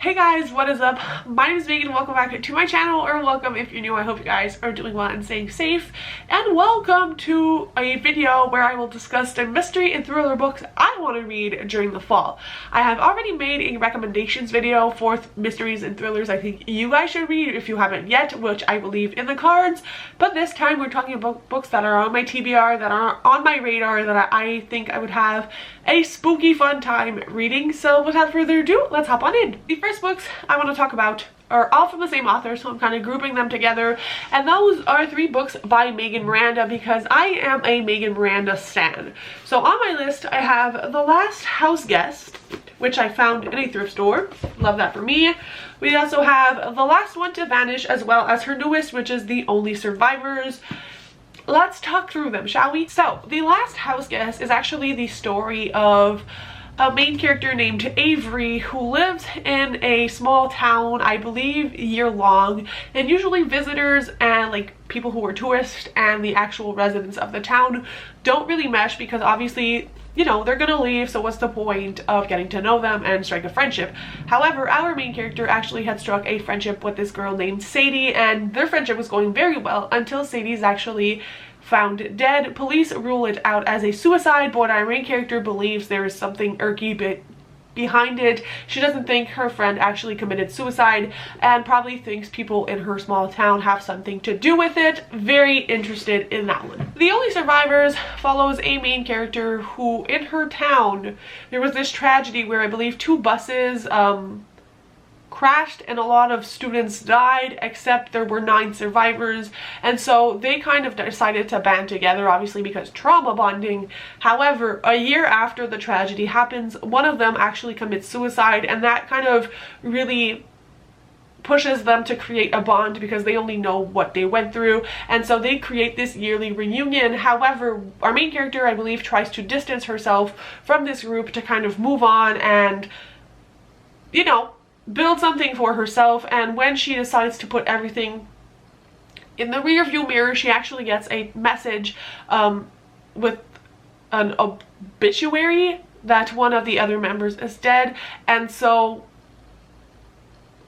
Hey guys, what is up? My name is Megan. Welcome back to my channel, or welcome if you're new. I hope you guys are doing well and staying safe. And welcome to a video where I will discuss the mystery and thriller books I want to read during the fall. I have already made a recommendations video for mysteries and thrillers I think you guys should read if you haven't yet, which I will leave in the cards. But this time we're talking about books that are on my TBR, that are on my radar, that I think I would have a spooky fun time reading. So without further ado, let's hop on in. The first books I want to talk about are all from the same author, so I'm kind of grouping them together, and those are 3 books by Megan Miranda because I am a Megan Miranda stan. So on my list I have The Last House Guest, which I found in a thrift store. Love that for me. We also have The Last One to Vanish, as well as her newest, which is The Only Survivors. Let's talk through them, shall we? So The Last House Guest is actually the story of a main character named Avery who lives in a small town, I believe year long, and usually visitors and like people who are tourists and the actual residents of the town don't really mesh because obviously, you know, they're gonna leave, so what's the point of getting to know them and strike a friendship? However, our main character actually had struck a friendship with this girl named Sadie, and their friendship was going very well until Sadie's actually found dead. Police rule it out as a suicide, but our main character believes there is something irky bit behind it. She doesn't think her friend actually committed suicide and probably thinks people in her small town have something to do with it. Very interested in that one. The Only Survivors follows a main character who, in her town, there was this tragedy where I believe 2 buses crashed and a lot of students died, except there were 9 survivors, and so they kind of decided to band together, obviously because trauma bonding. However, a year after the tragedy happens, one of them actually commits suicide, and that kind of really pushes them to create a bond because they only know what they went through, and so they create this yearly reunion. However, our main character, I believe, tries to distance herself from this group to kind of move on and, you know, build something for herself. And when she decides to put everything in the rear view mirror, she actually gets a message with an obituary that one of the other members is dead, and so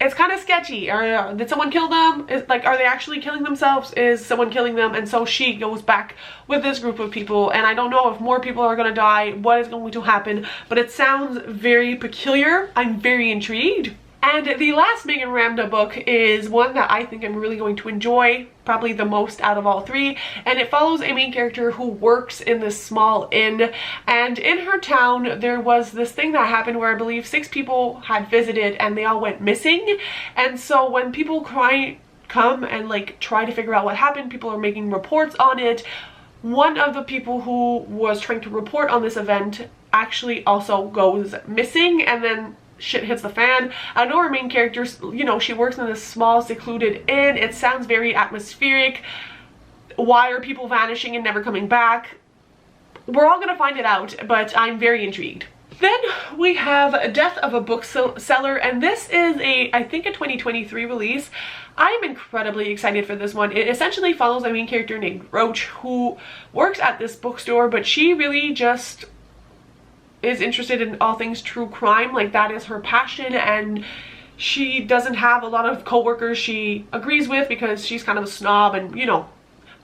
it's kind of sketchy. Did someone kill them? Are they actually killing themselves? Is someone killing them? And so she goes back with this group of people, and I don't know if more people are gonna die, what is going to happen, but it sounds very peculiar. I'm very intrigued. And the last Megan Miranda book is one that I think I'm really going to enjoy, probably the most out of all 3, and it follows a main character who works in this small inn, and in her town there was this thing that happened where I believe 6 people had visited and they all went missing. And so when people come and like try to figure out what happened, people are making reports on it. One of the people who was trying to report on this event actually also goes missing, and then shit hits the fan. I know our main character, you know, she works in this small secluded inn. It sounds very atmospheric. Why are people vanishing and never coming back? We're all gonna find it out, but I'm very intrigued. Then we have Death of a Bookseller, and this is I think a 2023 release. I'm incredibly excited for this one. It essentially follows a main character named Roach who works at this bookstore, but she really just is interested in all things true crime. Like, that is her passion, and she doesn't have a lot of co-workers she agrees with because she's kind of a snob and, you know,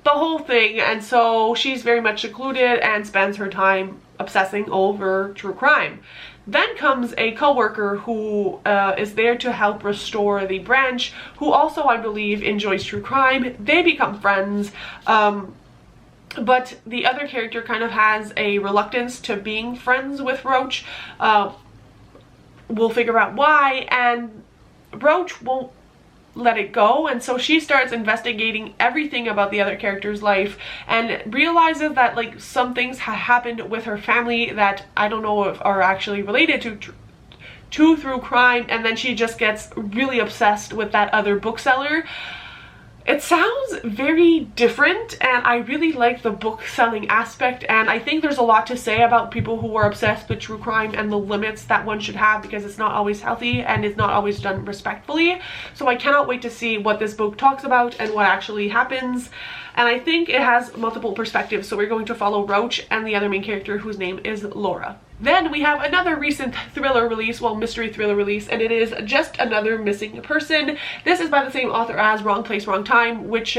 the whole thing. And so she's very much secluded and spends her time obsessing over true crime. Then comes a co-worker who is there to help restore the branch, who also, I believe, enjoys true crime. They become friends. But the other character kind of has a reluctance to being friends with Roach. We'll figure out why, and Roach won't let it go, and so she starts investigating everything about the other character's life and realizes that like some things happened with her family that I don't know if are actually related to true crime, and then she just gets really obsessed with that other bookseller. It sounds very different, and I really like the book selling aspect, and I think there's a lot to say about people who are obsessed with true crime and the limits that one should have, because it's not always healthy and it's not always done respectfully. So I cannot wait to see what this book talks about and what actually happens, and I think it has multiple perspectives. So we're going to follow Roach and the other main character, whose name is Laura. Then we have another recent thriller release, well, mystery thriller release, and it is Just Another Missing Person. This is by the same author as Wrong Place, Wrong Time, which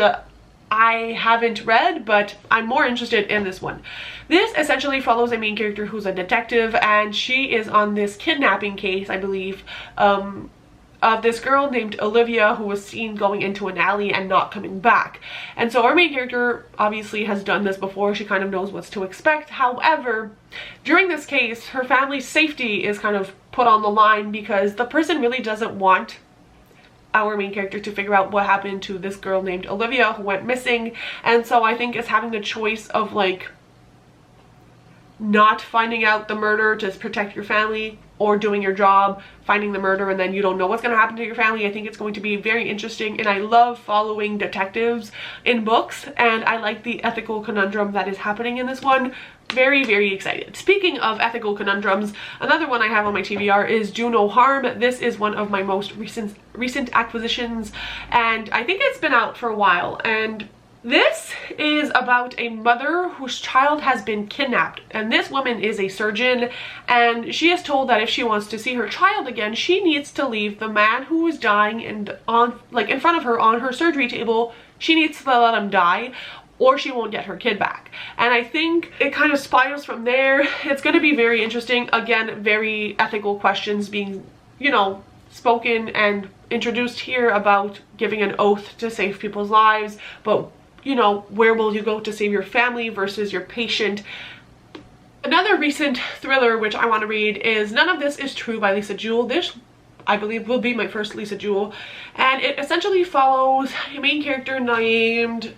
I haven't read, but I'm more interested in this one. This essentially follows a main character who's a detective, and she is on this kidnapping case, I believe, of this girl named Olivia who was seen going into an alley and not coming back. And so our main character obviously has done this before. She kind of knows what to expect. However, during this case, her family's safety is kind of put on the line because the person really doesn't want our main character to figure out what happened to this girl named Olivia who went missing. And so I think it's having the choice of like not finding out the murder to protect your family, or doing your job, finding the murder, and then you don't know what's going to happen to your family. I think it's going to be very interesting, and I love following detectives in books, and I like the ethical conundrum that is happening in this one. Very, very excited. Speaking of ethical conundrums, another one I have on my TBR is Do No Harm. This is one of my most recent acquisitions, and I think it's been out for a while, and this is about a mother whose child has been kidnapped, and this woman is a surgeon, and she is told that if she wants to see her child again, she needs to leave the man who is dying and in front of her on her surgery table. She needs to let him die, or she won't get her kid back. And I think it kind of spirals from there. It's going to be very interesting. Again, very ethical questions being, you know, spoken and introduced here about giving an oath to save people's lives, but you know, where will you go to save your family versus your patient? Another recent thriller which I want to read is None of This Is True by Lisa Jewell. This, I believe, will be my first Lisa Jewell, and it essentially follows a main character named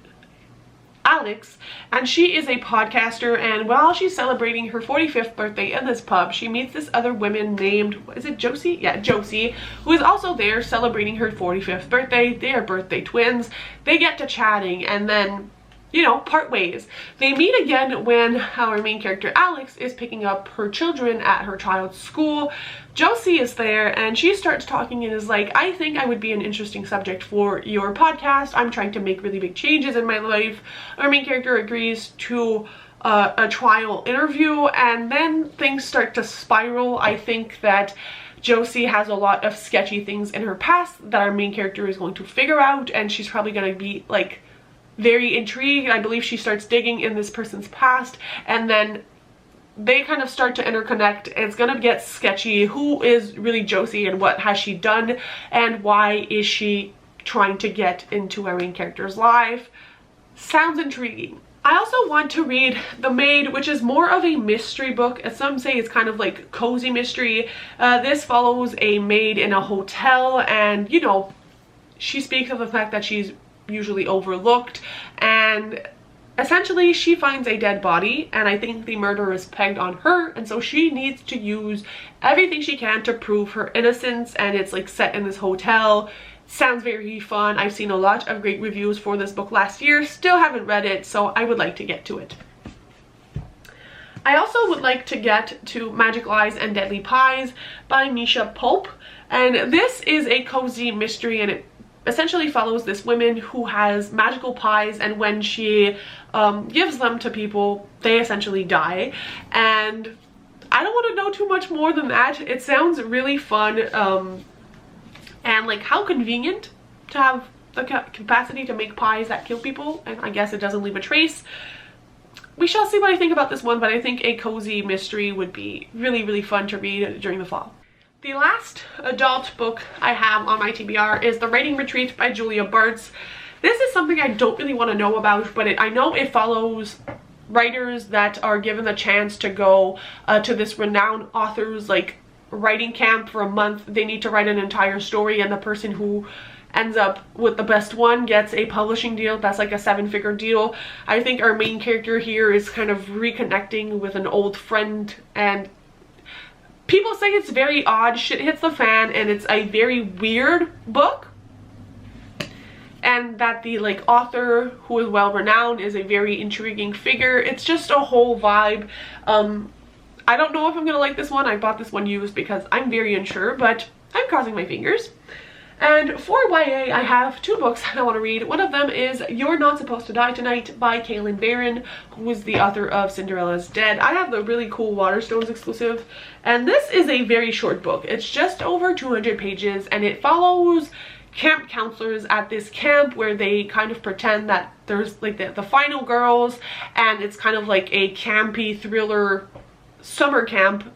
Alex, and she is a podcaster, and while she's celebrating her 45th birthday in this pub, she meets this other woman named, is it Josie? Yeah, Josie, who is also there celebrating her 45th birthday. They are birthday twins. They get to chatting, and then, you know, part ways. They meet again when our main character Alex is picking up her children at her child's school. Josie is there, and she starts talking and is like, I think I would be an interesting subject for your podcast. I'm trying to make really big changes in my life. Our main character agrees to a trial interview, and then things start to spiral. I think that Josie has a lot of sketchy things in her past that our main character is going to figure out, and she's probably going to be like very intrigued. I believe she starts digging in this person's past, and then they kind of start to interconnect. It's gonna get sketchy. Who is really Josie, and what has she done, and why is she trying to get into our main character's life? Sounds intriguing. I also want to read The Maid, which is more of a mystery book. As some say, it's kind of like cozy mystery. This follows a maid in a hotel, and you know, she speaks of the fact that she's usually overlooked, and essentially she finds a dead body, and I think the murder is pegged on her, and so she needs to use everything she can to prove her innocence, and it's like set in this hotel. Sounds very fun. I've seen a lot of great reviews for this book last year. Still haven't read it, so I would like to get to it. I also would like to get to Magic Lies and Deadly Pies by Misha Pope, and this is a cozy mystery, and it essentially follows this woman who has magical pies, and when she gives them to people, they essentially die. And I don't want to know too much more than that. It sounds really fun, and like how convenient to have the capacity to make pies that kill people, and I guess it doesn't leave a trace. We shall see what I think about this one, but I think a cozy mystery would be really, really fun to read during the fall. The last adult book I have on my TBR is The Writing Retreat by Julia Bartz. This is something I don't really want to know about, but I know it follows writers that are given the chance to go to this renowned author's like writing camp for a month. They need to write an entire story, and the person who ends up with the best one gets a publishing deal. That's like a 7-figure deal. I think our main character here is kind of reconnecting with an old friend, and people say it's very odd. Shit hits the fan, and it's a very weird book, and that the like author, who is well renowned, is a very intriguing figure. It's just a whole vibe. I don't know if I'm gonna like this one. I bought this one used because I'm very unsure, but I'm crossing my fingers. And for YA, I have two books I want to read. One of them is You're Not Supposed to Die Tonight by Kaylin Barron, who is the author of Cinderella's Dead. I have the really cool Waterstones exclusive, and this is a very short book. It's just over 200 pages, and it follows camp counselors at this camp where they kind of pretend that there's like the final girls, and it's kind of like a campy thriller summer camp,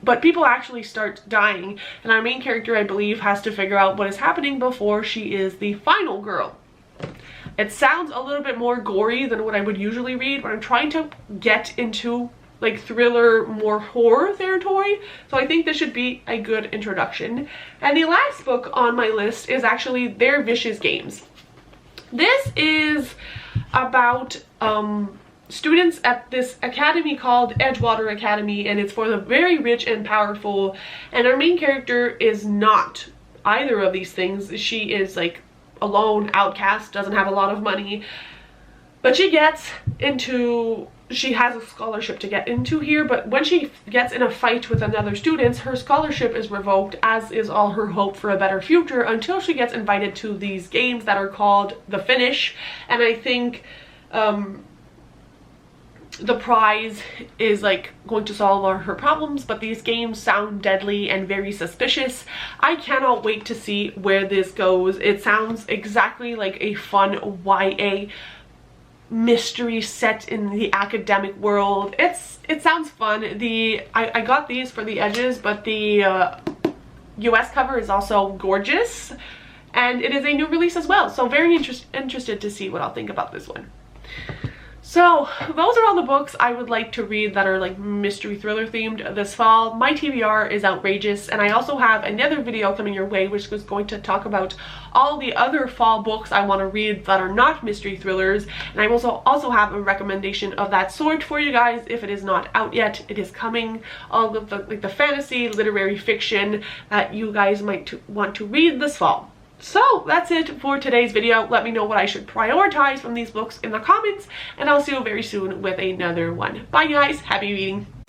but people actually start dying, and our main character, I believe, has to figure out what is happening before she is the final girl. It sounds a little bit more gory than what I would usually read, but I'm trying to get into like thriller, more horror territory, so I think this should be a good introduction. And the last book on my list is actually Their Vicious Games. This is about students at this academy called Edgewater Academy, and it's for the very rich and powerful, and our main character is not either of these things. She is like alone, outcast, doesn't have a lot of money, but she has a scholarship to get into here, but when she gets in a fight with another student, her scholarship is revoked, as is all her hope for a better future, until she gets invited to these games that are called The Finish. And I think the prize is like going to solve all her problems, but these games sound deadly and very suspicious. I cannot wait to see where this goes. It sounds exactly like a fun YA mystery set in the academic world. It sounds fun. I got these for the edges, but the US cover is also gorgeous, and it is a new release as well, so very interested to see what I'll think about this one. So those are all the books I would like to read that are like mystery thriller themed this fall. My TBR is outrageous, and I also have another video coming your way which is going to talk about all the other fall books I want to read that are not mystery thrillers, and I also have a recommendation of that sort for you guys if it is not out yet. It is coming, all of the fantasy literary fiction that you guys might want to read this fall. So that's it for today's video. Let me know what I should prioritize from these books in the comments, and I'll see you very soon with another one. Bye guys, happy reading.